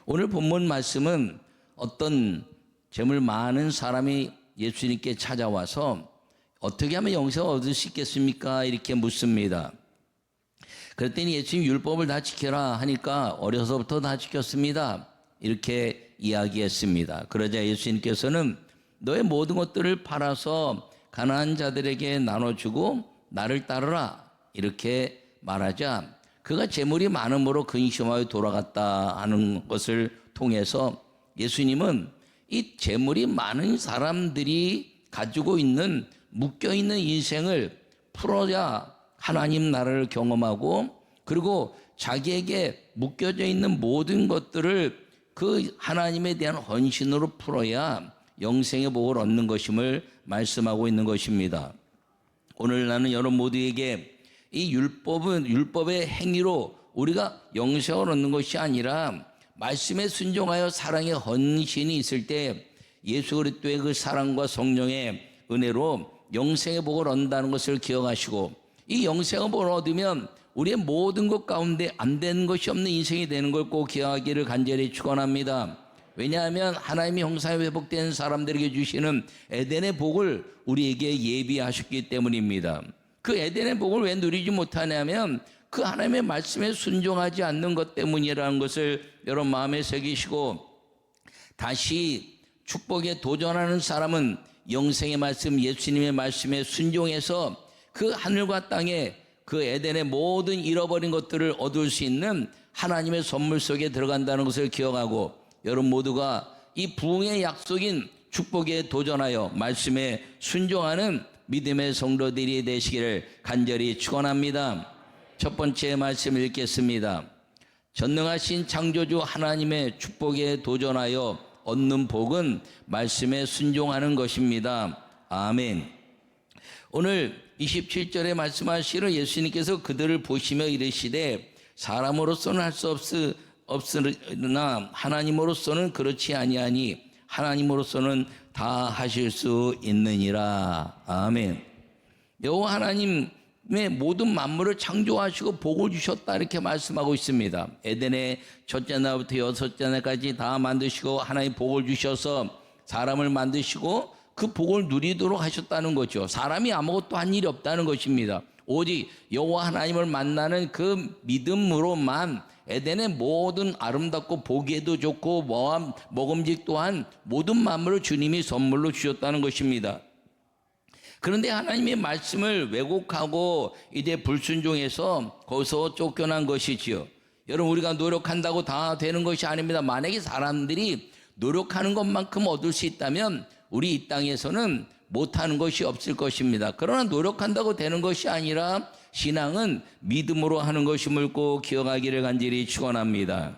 오늘 본문 말씀은 어떤 재물 많은 사람이 예수님께 찾아와서 어떻게 하면 영생을 얻을 수 있겠습니까? 이렇게 묻습니다. 그랬더니 예수님 율법을 다 지켜라 하니까 어려서부터 다 지켰습니다. 이렇게 이야기했습니다. 그러자 예수님께서는 너의 모든 것들을 팔아서 가난한 자들에게 나눠주고 나를 따르라 이렇게 말하자 그가 재물이 많음으로 근심하여 돌아갔다 하는 것을 통해서 예수님은 이 재물이 많은 사람들이 가지고 있는 묶여있는 인생을 풀어야 하나님 나라를 경험하고 그리고 자기에게 묶여져 있는 모든 것들을 그 하나님에 대한 헌신으로 풀어야 영생의 복을 얻는 것임을 말씀하고 있는 것입니다. 오늘 나는 여러분 모두에게 이 율법의 행위로 우리가 영생을 얻는 것이 아니라 말씀에 순종하여 사랑의 헌신이 있을 때 예수 그리스도의 그 사랑과 성령의 은혜로 영생의 복을 얻는다는 것을 기억하시고 이 영생의 복을 얻으면 우리의 모든 것 가운데 안 되는 것이 없는 인생이 되는 걸 꼭 기억하기를 간절히 축원합니다. 왜냐하면 하나님의 형상에 회복된 사람들에게 주시는 에덴의 복을 우리에게 예비하셨기 때문입니다. 그 에덴의 복을 왜 누리지 못하냐면 그 하나님의 말씀에 순종하지 않는 것 때문이라는 것을 여러분 마음에 새기시고 다시 축복에 도전하는 사람은 영생의 말씀 예수님의 말씀에 순종해서 그 하늘과 땅에 그 에덴의 모든 잃어버린 것들을 얻을 수 있는 하나님의 선물 속에 들어간다는 것을 기억하고 여러분 모두가 이 부흥의 약속인 축복에 도전하여 말씀에 순종하는 믿음의 성도들이 되시기를 간절히 축원합니다. 첫 번째 말씀 읽겠습니다. 전능하신 창조주 하나님의 축복에 도전하여 얻는 복은 말씀에 순종하는 것입니다. 아멘. 오늘 27절에 말씀하시는 예수님께서 그들을 보시며 이르시되 사람으로서는 할 수 없으나 하나님으로서는 그렇지 아니하니 하나님으로서는 다 하실 수 있느니라. 아멘. 여호와 하나님의 모든 만물을 창조하시고 복을 주셨다 이렇게 말씀하고 있습니다. 에덴의 첫째 날부터 여섯째 날까지 다 만드시고 하나님 복을 주셔서 사람을 만드시고 그 복을 누리도록 하셨다는 거죠. 사람이 아무것도 한 일이 없다는 것입니다. 오직 여호와 하나님을 만나는 그 믿음으로만 에덴의 모든 아름답고 보기에도 좋고 먹음직 또한 모든 만물을 주님이 선물로 주셨다는 것입니다. 그런데 하나님의 말씀을 왜곡하고 이제 불순종해서 거기서 쫓겨난 것이지요. 여러분 우리가 노력한다고 다 되는 것이 아닙니다. 만약에 사람들이 노력하는 것만큼 얻을 수 있다면 우리 이 땅에서는 못하는 것이 없을 것입니다. 그러나 노력한다고 되는 것이 아니라 신앙은 믿음으로 하는 것임을 꼭 기억하기를 간절히 축원합니다.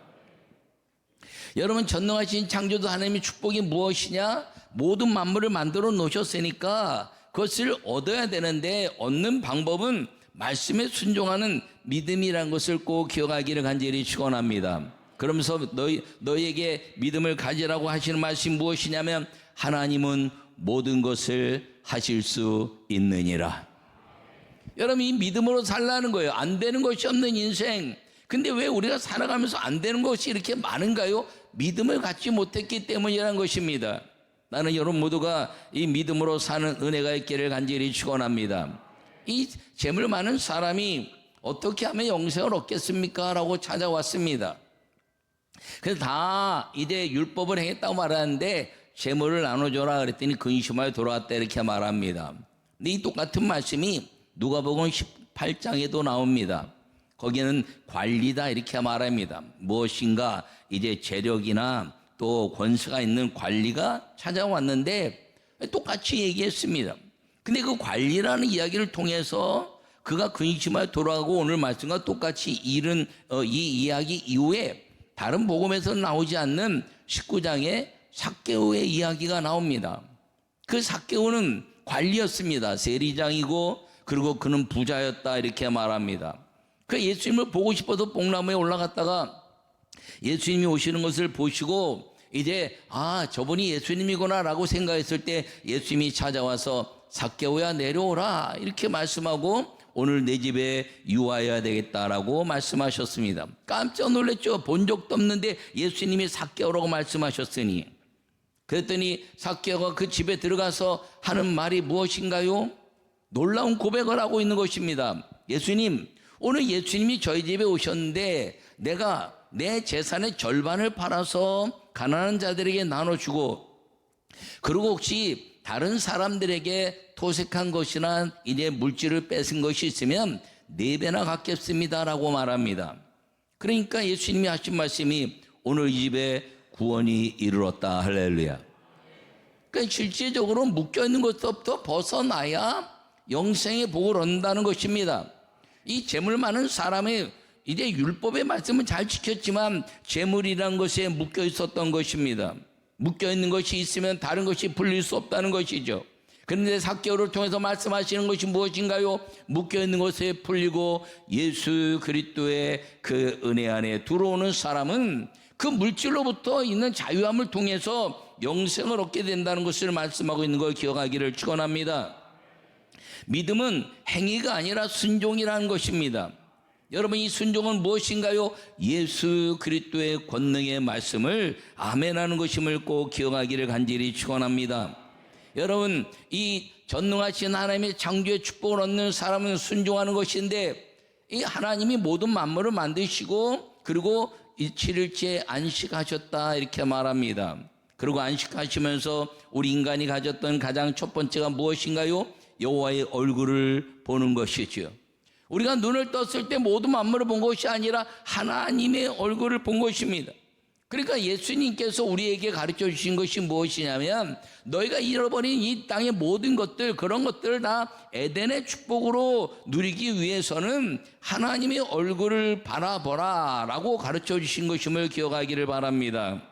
여러분 전능하신 창조주 하나님의 축복이 무엇이냐? 모든 만물을 만들어 놓으셨으니까 그것을 얻어야 되는데 얻는 방법은 말씀에 순종하는 믿음이라는 것을 꼭 기억하기를 간절히 축원합니다. 그러면서 너희에게 믿음을 가지라고 하시는 말씀이 무엇이냐면 하나님은 모든 것을 하실 수 있느니라. 여러분 이 믿음으로 살라는 거예요. 안 되는 것이 없는 인생. 근데 왜 우리가 살아가면서 안 되는 것이 이렇게 많은가요? 믿음을 갖지 못했기 때문이라는 것입니다. 나는 여러분 모두가 이 믿음으로 사는 은혜가 있기를 간절히 축원합니다. 이 재물 많은 사람이 어떻게 하면 영생을 얻겠습니까? 라고 찾아왔습니다. 그래서 다 이제 율법을 행했다고 말하는데 재물을 나눠줘라 그랬더니 근심하여 돌아왔다 이렇게 말합니다. 근데 이 똑같은 말씀이 누가복음 18장에도 나옵니다. 거기는 관리다 이렇게 말합니다. 무엇인가 이제 재력이나 또 권세가 있는 관리가 찾아왔는데 똑같이 얘기했습니다. 근데 그 관리라는 이야기를 통해서 그가 근심하여 돌아가고 오늘 말씀과 똑같이 이 이야기 이후에 다른 복음에서 나오지 않는 19장에 삭개오의 이야기가 나옵니다. 그 삭개오는 관리였습니다. 세리장이고 그리고 그는 부자였다 이렇게 말합니다. 그 예수님을 보고 싶어서 뽕나무에 올라갔다가 예수님이 오시는 것을 보시고 이제 저분이 예수님이구나 라고 생각했을 때 예수님이 찾아와서 삭개오야 내려오라 이렇게 말씀하고 오늘 내 집에 유하여야 되겠다라고 말씀하셨습니다. 깜짝 놀랐죠. 본 적도 없는데 예수님이 삭개오라고 말씀하셨으니. 그랬더니 삭개오가 그 집에 들어가서 하는 말이 무엇인가요? 놀라운 고백을 하고 있는 것입니다. 예수님, 오늘 예수님이 저희 집에 오셨는데 내가 내 재산의 절반을 팔아서 가난한 자들에게 나눠주고, 그리고 혹시 다른 사람들에게 토색한 것이나 이제 물질을 뺏은 것이 있으면 4배나 갚겠습니다라고 말합니다. 그러니까 예수님이 하신 말씀이 오늘 이 집에 구원이 이르렀다. 할렐루야. 그러니까 실제적으로 묶여있는 것부터 벗어나야 영생의 복을 얻는다는 것입니다. 이 재물 많은 사람의 이제 율법의 말씀은 잘 지켰지만 재물이란 것에 묶여 있었던 것입니다. 묶여 있는 것이 있으면 다른 것이 풀릴 수 없다는 것이죠. 그런데 삭개오를 통해서 말씀하시는 것이 무엇인가요? 묶여 있는 것에 풀리고 예수 그리스도의 그 은혜 안에 들어오는 사람은 그 물질로부터 있는 자유함을 통해서 영생을 얻게 된다는 것을 말씀하고 있는 걸 기억하기를 축원합니다. 믿음은 행위가 아니라 순종이라는 것입니다. 여러분, 이 순종은 무엇인가요? 예수 그리스도의 권능의 말씀을 아멘하는 것임을 꼭 기억하기를 간절히 축원합니다. 여러분, 이 전능하신 하나님의 창조의 축복을 얻는 사람은 순종하는 것인데, 이 하나님이 모든 만물을 만드시고 그리고 이 7일째 안식하셨다 이렇게 말합니다. 그리고 안식하시면서 우리 인간이 가졌던 가장 첫 번째가 무엇인가요? 여호와의 얼굴을 보는 것이죠. 우리가 눈을 떴을 때 모든 만물을 본 것이 아니라 하나님의 얼굴을 본 것입니다. 그러니까 예수님께서 우리에게 가르쳐 주신 것이 무엇이냐면, 너희가 잃어버린 이 땅의 모든 것들, 그런 것들을 다 에덴의 축복으로 누리기 위해서는 하나님의 얼굴을 바라보라 라고 가르쳐 주신 것임을 기억하기를 바랍니다.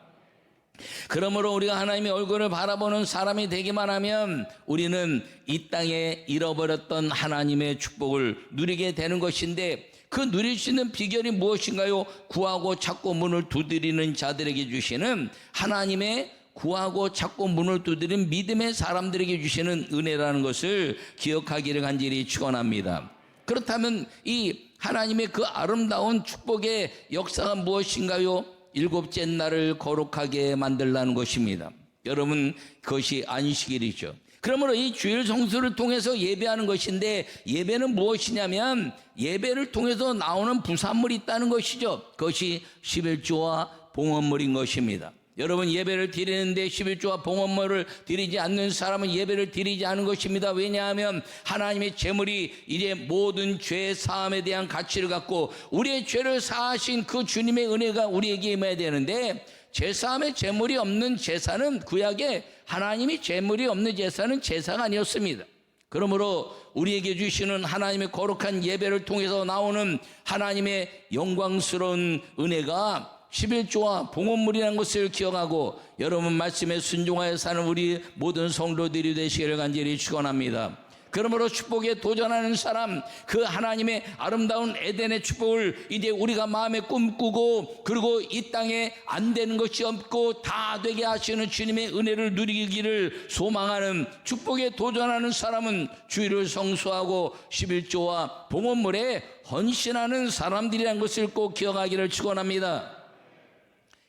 그러므로 우리가 하나님의 얼굴을 바라보는 사람이 되기만 하면 우리는 이 땅에 잃어버렸던 하나님의 축복을 누리게 되는 것인데, 그 누릴 수 있는 비결이 무엇인가요? 구하고 찾고 문을 두드리는 자들에게 주시는 하나님의, 구하고 찾고 문을 두드리는 믿음의 사람들에게 주시는 은혜라는 것을 기억하기를 간절히 축원합니다. 그렇다면 이 하나님의 그 아름다운 축복의 역사가 무엇인가요? 7째 날을 거룩하게 만들라는 것입니다. 여러분, 그것이 안식일이죠. 그러므로 이 주일 성수를 통해서 예배하는 것인데, 예배는 무엇이냐면 예배를 통해서 나오는 부산물이 있다는 것이죠. 그것이 11조와 봉헌물인 것입니다. 여러분, 예배를 드리는데 11조와 봉헌물을 드리지 않는 사람은 예배를 드리지 않은 것입니다. 왜냐하면 하나님의 제물이 이제 모든 죄 사함에 대한 가치를 갖고 우리의 죄를 사하신 그 주님의 은혜가 우리에게 임해야 되는데, 제사함의 제물이 없는 제사는, 구약에 하나님이 제물이 없는 제사는 제사가 아니었습니다. 그러므로 우리에게 주시는 하나님의 거룩한 예배를 통해서 나오는 하나님의 영광스러운 은혜가 11조와 봉헌물이라는 것을 기억하고 여러분 말씀에 순종하여 사는 우리 모든 성도들이 되시기를 간절히 축원합니다. 그러므로 축복에 도전하는 사람, 그 하나님의 아름다운 에덴의 축복을 이제 우리가 마음에 꿈꾸고, 그리고 이 땅에 안 되는 것이 없고 다 되게 하시는 주님의 은혜를 누리기를 소망하는, 축복에 도전하는 사람은 주일을 성수하고 11조와 봉헌물에 헌신하는 사람들이라는 것을 꼭 기억하기를 축원합니다.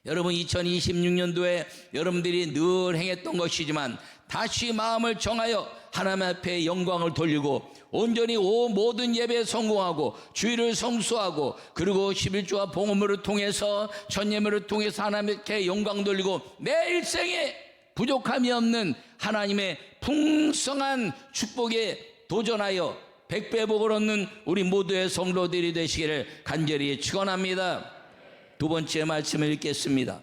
여러분, 2026년도에 여러분들이 늘 행했던 것이지만 다시 마음을 정하여 하나님 앞에 영광을 돌리고 온전히 모든 예배에 성공하고 주일을 성수하고, 그리고 11조와 봉헌물을 통해서, 천예물을 통해서 하나님께 영광 돌리고 내 일생에 부족함이 없는 하나님의 풍성한 축복에 도전하여 100배 복을 얻는 우리 모두의 성도들이 되시기를 간절히 축원합니다. 두 번째 말씀을 읽겠습니다.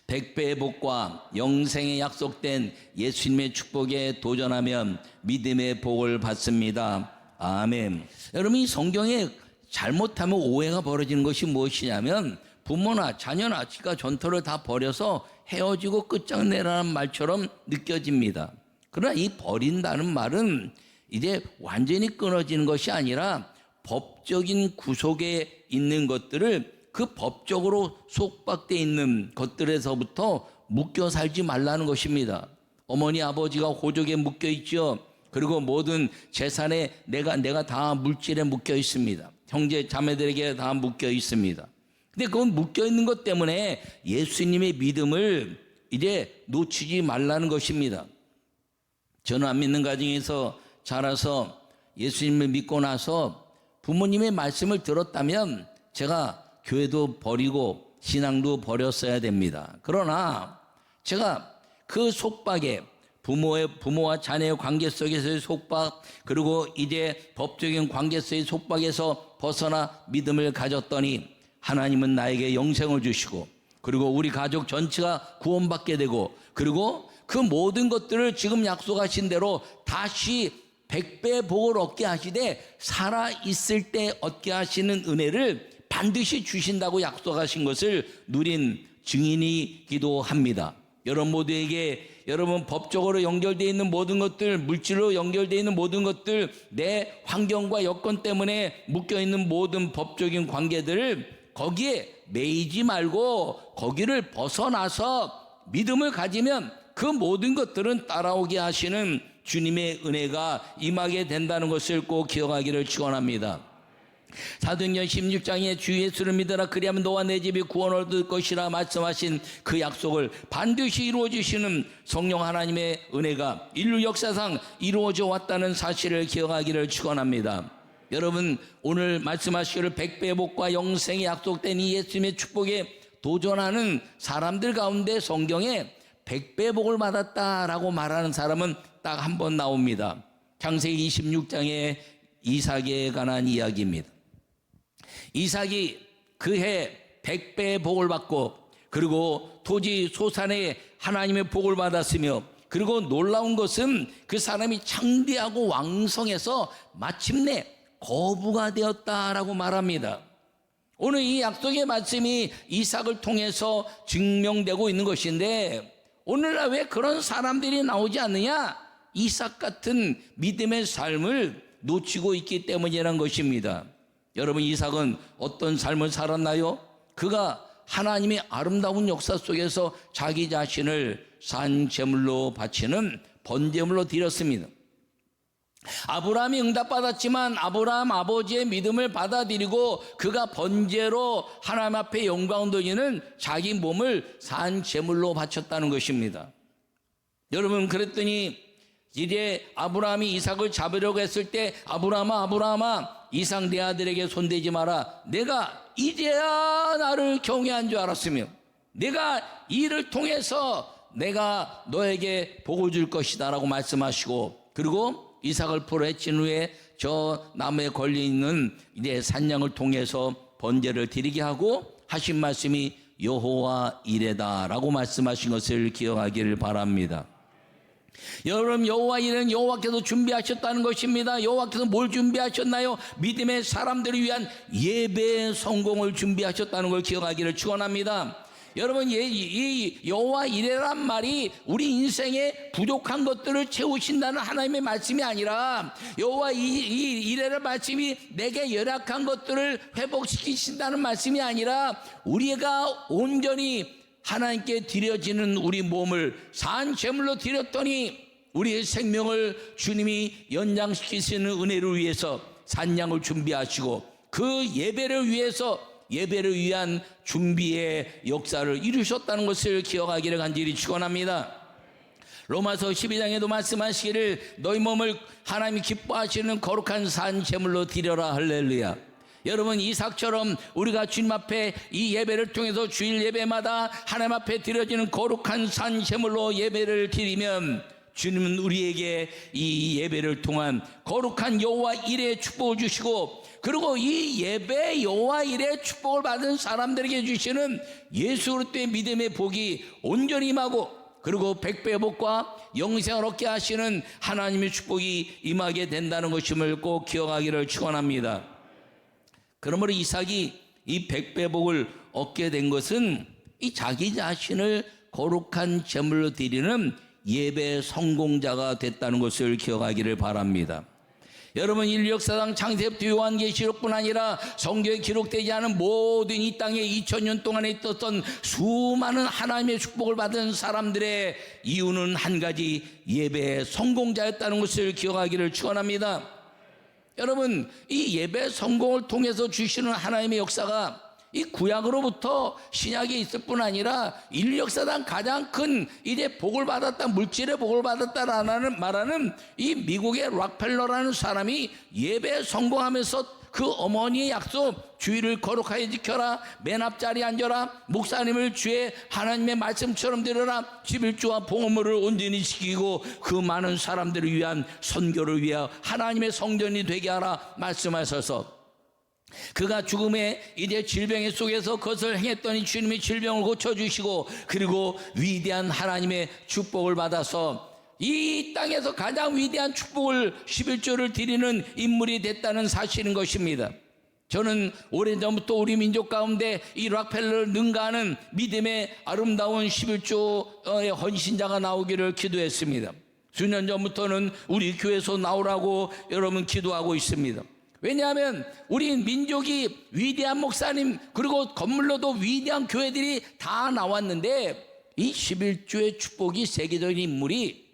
100배의 복과 영생에 약속된 예수님의 축복에 도전하면 믿음의 복을 받습니다. 아멘. 여러분, 이 성경에 잘못하면 오해가 벌어지는 것이 무엇이냐면, 부모나 자녀나 지가 전토를 다 버려서 헤어지고 끝장내라는 말처럼 느껴집니다. 그러나 이 버린다는 말은 이제 완전히 끊어지는 것이 아니라 법적인 구속에 있는 것들을, 그 법적으로 속박되어 있는 것들에서부터 묶여 살지 말라는 것입니다. 어머니 아버지가 호적에 묶여 있죠. 그리고 모든 재산에 내가 다 물질에 묶여 있습니다. 형제 자매들에게 다 묶여 있습니다. 근데 그건 묶여 있는 것 때문에 예수님의 믿음을 이제 놓치지 말라는 것입니다. 저는 안 믿는 가정에서 자라서 예수님을 믿고 나서 부모님의 말씀을 들었다면 제가 교회도 버리고 신앙도 버렸어야 됩니다. 그러나 제가 그 속박에 부모와 자녀의 관계 속에서의 속박, 그리고 이제 법적인 관계 속의 속박에서 벗어나 믿음을 가졌더니 하나님은 나에게 영생을 주시고, 그리고 우리 가족 전체가 구원받게 되고, 그리고 그 모든 것들을 지금 약속하신 대로 다시 100배 복을 얻게 하시되 살아있을 때 얻게 하시는 은혜를 반드시 주신다고 약속하신 것을 누린 증인이기도 합니다. 여러분 모두에게, 여러분 법적으로 연결되어 있는 모든 것들, 물질로 연결되어 있는 모든 것들, 내 환경과 여건 때문에 묶여있는 모든 법적인 관계들을 거기에 매이지 말고 거기를 벗어나서 믿음을 가지면 그 모든 것들은 따라오게 하시는 주님의 은혜가 임하게 된다는 것을 꼭 기억하기를 축원합니다. 사도행전 16장에 주 예수를 믿어라 그리하면 너와 내 집이 구원을 얻을 것이라 말씀하신 그 약속을 반드시 이루어 주시는 성령 하나님의 은혜가 인류 역사상 이루어져 왔다는 사실을 기억하기를 축원합니다. 여러분 오늘 말씀하시기를 100배 복과 영생이 약속된 이 예수님의 축복에 도전하는 사람들 가운데 성경에 100배 복을 받았다라고 말하는 사람은 딱 한 번 나옵니다. 창세기 26장에 이삭에 관한 이야기입니다. 이삭이 그해 100배의 복을 받고, 그리고 토지 소산에 하나님의 복을 받았으며, 그리고 놀라운 것은 그 사람이 창대하고 왕성해서 마침내 거부가 되었다라고 말합니다. 오늘 이 약속의 말씀이 이삭을 통해서 증명되고 있는 것인데, 오늘날 왜 그런 사람들이 나오지 않느냐? 이삭 같은 믿음의 삶을 놓치고 있기 때문이라는 것입니다. 여러분 이삭은 어떤 삶을 살았나요? 그가 하나님의 아름다운 역사 속에서 자기 자신을 산 제물로 바치는 번제물로 드렸습니다. 아브라함이 응답받았지만 아브라함 아버지의 믿음을 받아들이고 그가 번제로 하나님 앞에 영광 돌리는 자기 몸을 산 제물로 바쳤다는 것입니다. 여러분 그랬더니 이제 아브라함이 이삭을 잡으려고 했을 때 아브라함아 이삭 내 아들에게 손대지 마라. 내가 이제야 나를 경외한 줄 알았으며 내가 이를 통해서 내가 너에게 복을 줄 것이다 라고 말씀하시고, 그리고 이삭을 풀어헤친 후에 저 나무에 걸려있는 이제 산양을 통해서 번제를 드리게 하고 하신 말씀이 여호와 이레다 라고 말씀하신 것을 기억하기를 바랍니다. 여러분 여호와 이레는 여호와께서 준비하셨다는 것입니다. 여호와께서 뭘 준비하셨나요? 믿음의 사람들을 위한 예배의 성공을 준비하셨다는 걸 기억하기를 축원합니다. 여러분 이 여호와 이레란 말이 우리 인생에 부족한 것들을 채우신다는 하나님의 말씀이 아니라, 여호와 이레란 말씀이 내게 열악한 것들을 회복시키신다는 말씀이 아니라, 우리가 온전히 하나님께 드려지는 우리 몸을 산 제물로 드렸더니 우리의 생명을 주님이 연장시키시는 은혜를 위해서 산양을 준비하시고 그 예배를 위해서 예배를 위한 준비의 역사를 이루셨다는 것을 기억하기를 간절히 축원합니다. 로마서 12장에도 말씀하시기를 너희 몸을 하나님이 기뻐하시는 거룩한 산 제물로 드려라. 할렐루야. 여러분 이삭처럼 우리가 주님 앞에 이 예배를 통해서 주일 예배마다 하나님 앞에 드려지는 거룩한 산 제물로 예배를 드리면 주님은 우리에게 이 예배를 통한 거룩한 여호와 이레의 축복을 주시고, 그리고 이 예배 여호와 이레의 축복을 받은 사람들에게 주시는 예수 그리스도의 믿음의 복이 온전히 임하고, 그리고 100배 복과 영생을 얻게 하시는 하나님의 축복이 임하게 된다는 것임을 꼭 기억하기를 축원합니다. 그러므로 이삭이 이 100배 복을 얻게 된 것은 이 자기 자신을 거룩한 제물로 드리는 예배 성공자가 됐다는 것을 기억하기를 바랍니다. 여러분, 인류 역사상 창세부터 요한계시록뿐 아니라 성경에 기록되지 않은 모든 이 땅에 2000년 동안에 있었던 수많은 하나님의 축복을 받은 사람들의 이유는 한 가지, 예배의 성공자였다는 것을 기억하기를 축원합니다. 여러분, 이 예배 성공을 통해서 주시는 하나님의 역사가 이 구약으로부터 신약에 있을 뿐 아니라 인류 역사상 가장 큰 이제 복을 받았다, 물질의 복을 받았다라는 말하는 이 미국의 락펠러라는 사람이 예배에 성공하면서 그 어머니의 약속, 주의를 거룩하게 지켜라, 맨 앞자리에 앉아라, 목사님을 주의 하나님의 말씀처럼 들으라, 11조와 봉헌물을 온전히 지키고 그 많은 사람들을 위한 선교를 위하여 하나님의 성전이 되게 하라 말씀하셔서, 그가 죽음의 이제 질병의 속에서 그것을 행했더니 주님이 질병을 고쳐주시고, 그리고 위대한 하나님의 축복을 받아서 이 땅에서 가장 위대한 축복을 11조를 드리는 인물이 됐다는 사실인 것입니다. 저는 오래전부터 우리 민족 가운데 이 락펠러를 능가하는 믿음의 아름다운 11조의 헌신자가 나오기를 기도했습니다. 수년 전부터는 우리 교회에서 나오라고 여러분 기도하고 있습니다. 왜냐하면 우리 민족이 위대한 목사님, 그리고 건물로도 위대한 교회들이 다 나왔는데 이 11조의 축복이 세계적인 인물이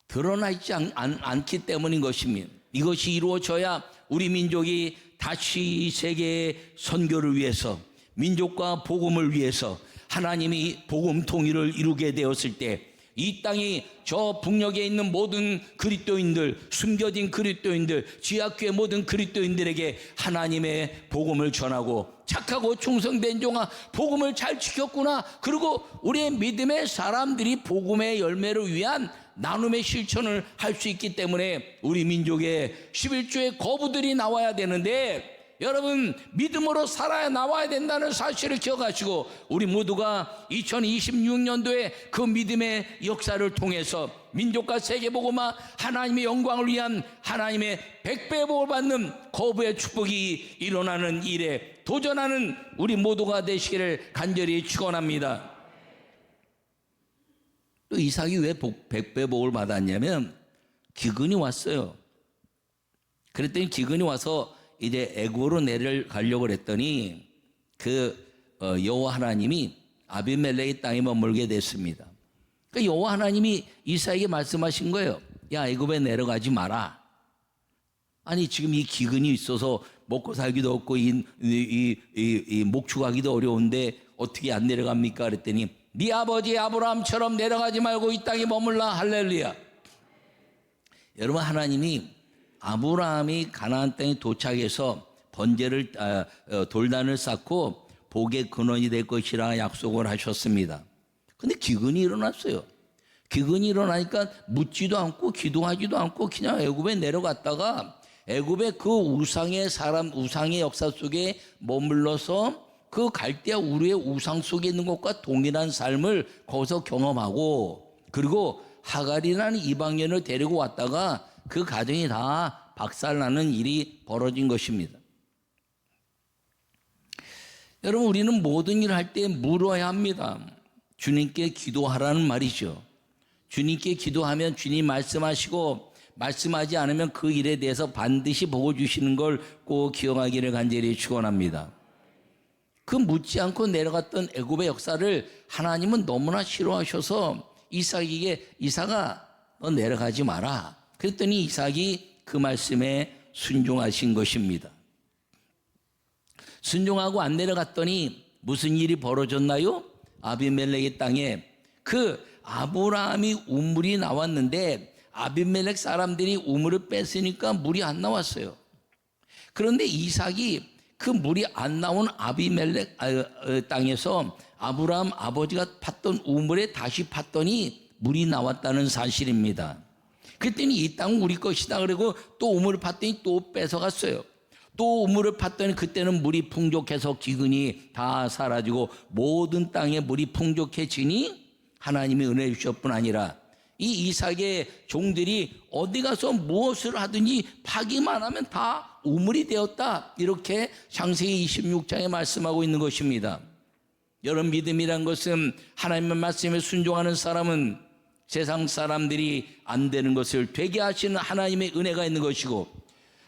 드러나 있지 않기 때문인 것입니다. 이것이 이루어져야 우리 민족이 다시 세계의 선교를 위해서, 민족과 복음을 위해서 하나님이 복음 통일을 이루게 되었을 때 이 땅이 저 북녘에 있는 모든 그리스도인들, 숨겨진 그리스도인들, 지하교회 모든 그리스도인들에게 하나님의 복음을 전하고, 착하고 충성된 종아 복음을 잘 지켰구나, 그리고 우리의 믿음의 사람들이 복음의 열매를 위한 나눔의 실천을 할 수 있기 때문에 우리 민족의 11조의 거부들이 나와야 되는데, 여러분, 믿음으로 살아야 나와야 된다는 사실을 기억하시고, 우리 모두가 2026년도에 그 믿음의 역사를 통해서 민족과 세계복음화 하나님의 영광을 위한 하나님의 100배 복을 받는 거부의 축복이 일어나는 일에 도전하는 우리 모두가 되시기를 간절히 축원합니다. 또 이삭이 왜 100배 복을 받았냐면 기근이 왔어요. 그랬더니 기근이 와서 이제 애굽으로 내려가려고 했더니 여호와 하나님이 아비멜렉의 땅에 머물게 됐습니다. 그러니까 여호와 하나님이 이삭에게 말씀하신 거예요. 야, 애굽에 내려가지 마라. 아니, 지금 이 기근이 있어서 먹고 살기도 없고 이 목축하기도 어려운데 어떻게 안 내려갑니까? 그랬더니 네 아버지 아브라함처럼 내려가지 말고 이 땅에 머물라. 할렐루야. 여러분, 하나님이 아브라함이 가나안 땅에 도착해서 번제를 돌단을 쌓고 복의 근원이 될 것이라 약속을 하셨습니다. 근데 기근이 일어났어요. 기근이 일어나니까 묻지도 않고 기도하지도 않고 그냥 애굽에 내려갔다가 애굽의 그 우상의 역사 속에 머물러서 그 갈대아 우르의 우상 속에 있는 것과 동일한 삶을 거기서 경험하고, 그리고 하갈이라는 이방인을 데리고 왔다가 그 가정이 다 박살나는 일이 벌어진 것입니다. 여러분, 우리는 모든 일을 할 때 물어야 합니다. 주님께 기도하라는 말이죠. 주님께 기도하면 주님 말씀하시고, 말씀하지 않으면 그 일에 대해서 반드시 복을 주시는 걸 꼭 기억하기를 간절히 축원합니다. 그 묻지 않고 내려갔던 애굽의 역사를 하나님은 너무나 싫어하셔서 이삭에게, 이삭아, 너 내려가지 마라. 그랬더니 이삭이 그 말씀에 순종하신 것입니다. 순종하고 안 내려갔더니 무슨 일이 벌어졌나요? 아비멜렉의 땅에 그 아브라함이 우물이 나왔는데 아비멜렉 사람들이 우물을 뺐으니까 물이 안 나왔어요. 그런데 이삭이 그 물이 안 나온 아비멜렉 땅에서 아브라함 아버지가 팠던 우물에 다시 팠더니 물이 나왔다는 사실입니다. 그랬더니 이 땅은 우리 것이다 그러고 또 우물을 팠더니 또 뺏어갔어요. 또 우물을 팠더니 그때는 물이 풍족해서 기근이 다 사라지고 모든 땅에 물이 풍족해지니 하나님이 은혜 주실 뿐 아니라 이 이삭의 종들이 어디 가서 무엇을 하든지 파기만 하면 다 우물이 되었다. 이렇게 창세기 26장에 말씀하고 있는 것입니다. 여러분, 믿음이란 것은 하나님의 말씀에 순종하는 사람은 세상 사람들이 안 되는 것을 되게 하시는 하나님의 은혜가 있는 것이고,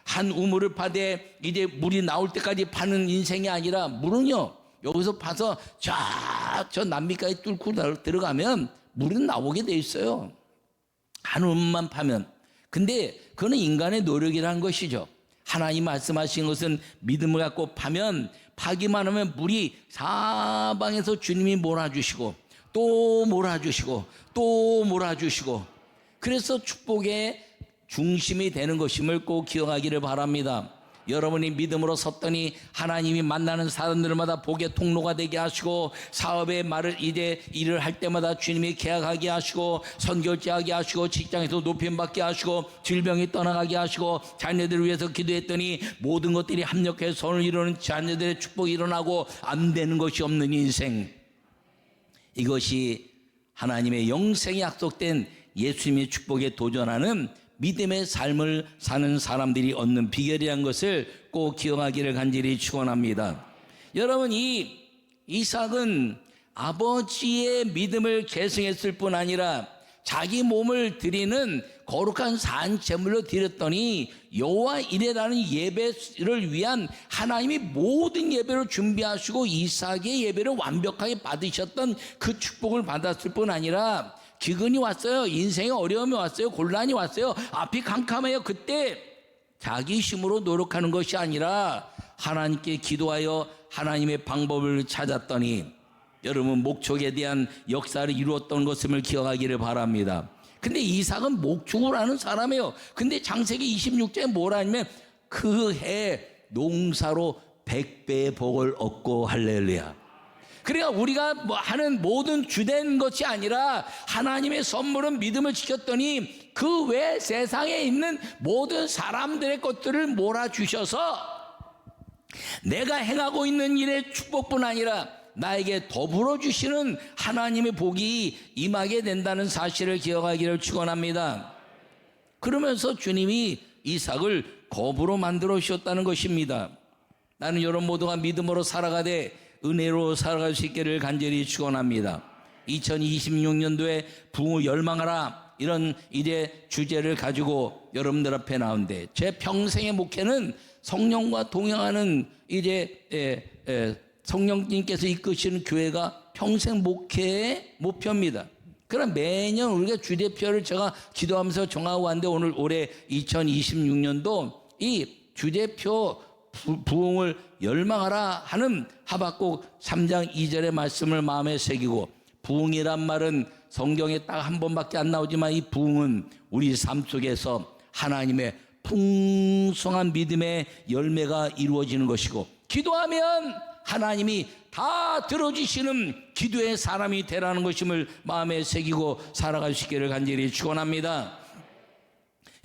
한 우물을 파되 이제 물이 나올 때까지 파는 인생이 아니라, 물은요 여기서 파서 저 남미까지 뚫고 들어가면 물은 나오게 돼 있어요. 한 우물만 파면. 근데 그거는 인간의 노력이라는 것이죠. 하나님 말씀하신 것은 믿음을 갖고 파면, 파기만 하면 물이 사방에서 주님이 몰아주시고 또 몰아주시고 또 몰아주시고, 그래서 축복의 중심이 되는 것임을 꼭 기억하기를 바랍니다. 여러분이 믿음으로 섰더니 하나님이 만나는 사람들마다 복의 통로가 되게 하시고, 사업의 말을 이제 일을 할 때마다 주님이 계약하게 하시고, 선결제하게 하시고, 직장에서 높임받게 하시고, 질병이 떠나가게 하시고, 자녀들을 위해서 기도했더니 모든 것들이 합력해서 손을 이루는 자녀들의 축복이 일어나고, 안 되는 것이 없는 인생, 이것이 하나님의 영생이 약속된 예수님의 축복에 도전하는 믿음의 삶을 사는 사람들이 얻는 비결이라는 것을 꼭 기억하기를 간절히 축원합니다. 여러분, 이 이삭은 아버지의 믿음을 계승했을 뿐 아니라 자기 몸을 드리는 거룩한 산 제물로 드렸더니 여호와 이레라는 예배를 위한 하나님이 모든 예배를 준비하시고 이삭의 예배를 완벽하게 받으셨던 그 축복을 받았을 뿐 아니라, 기근이 왔어요. 인생에 어려움이 왔어요. 곤란이 왔어요. 앞이 캄캄해요. 그때 자기 힘으로 노력하는 것이 아니라 하나님께 기도하여 하나님의 방법을 찾았더니, 여러분, 목축에 대한 역사를 이루었던 것을 기억하기를 바랍니다. 근데 이삭은 목축을 하는 사람이에요. 근데 창세기 26장에 뭐라 하냐면 그 해 농사로 100배의 복을 얻고, 할렐루야. 그러니까 우리가 뭐 하는 모든 주된 것이 아니라 하나님의 선물은 믿음을 지켰더니 그 외 세상에 있는 모든 사람들의 것들을 몰아주셔서 내가 행하고 있는 일의 축복뿐 아니라 나에게 더불어 주시는 하나님의 복이 임하게 된다는 사실을 기억하기를 축원합니다. 그러면서 주님이 이삭을 거부로 만들어 주셨다는 것입니다. 나는 여러분 모두가 믿음으로 살아가되 은혜로 살아갈 수 있기를 간절히 축원합니다. 2026년도에 부흥을 열망하라, 이런 이제 주제를 가지고 여러분들 앞에 나오는데, 제 평생의 목회는 성령과 동행하는 이제 성령님께서 이끄시는 교회가 평생 목회의 목표입니다. 그럼 매년 우리가 주제표를 제가 기도하면서 정하고 왔는데, 오늘 올해 2026년도 이 주제표 부흥을 열망하라 하는 하박국 3장 2절의 말씀을 마음에 새기고, 부흥이란 말은 성경에 딱 한 번밖에 안 나오지만 이 부흥은 우리 삶 속에서 하나님의 풍성한 믿음의 열매가 이루어지는 것이고, 기도하면 하나님이 다 들어주시는 기도의 사람이 되라는 것임을 마음에 새기고 살아갈 수 있기를 간절히 축원합니다.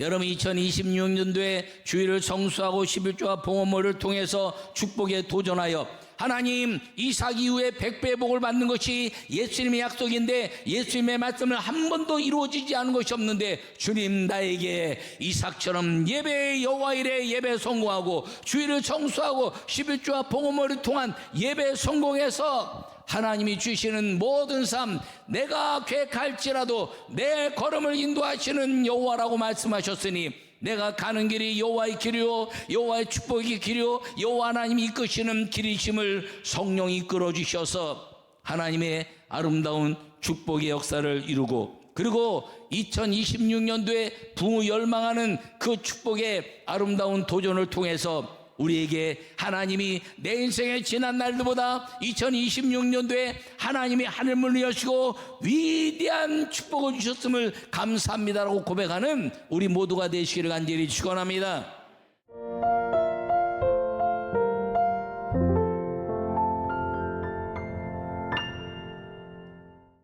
여러분, 2026년도에 주일을 성수하고 11조와 봉헌모를 통해서 축복에 도전하여 하나님, 이삭 이후에 100배의 복을 받는 것이 예수님의 약속인데 예수님의 말씀을 한 번도 이루어지지 않은 것이 없는데, 주님, 나에게 이삭처럼 예배 여호와 이레 예배 성공하고 주일을 성수하고 11조와 봉헌모를 통한 예배 성공해서 하나님이 주시는 모든 삶, 내가 계획할지라도 내 걸음을 인도하시는 여호와라고 말씀하셨으니, 내가 가는 길이 여호와의 길이요 여호와의 축복의 길이요 여호와 하나님이 이끄시는 길이심을 성령이 이끌어 주셔서 하나님의 아름다운 축복의 역사를 이루고, 그리고 2026년도에 부흥을 열망하는 그 축복의 아름다운 도전을 통해서 우리에게 하나님이 내 인생의 지난 날들보다 2026년도에 하나님이 하늘문을 여시고 위대한 축복을 주셨음을 감사합니다라고 고백하는 우리 모두가 되시기를 간절히 축원합니다.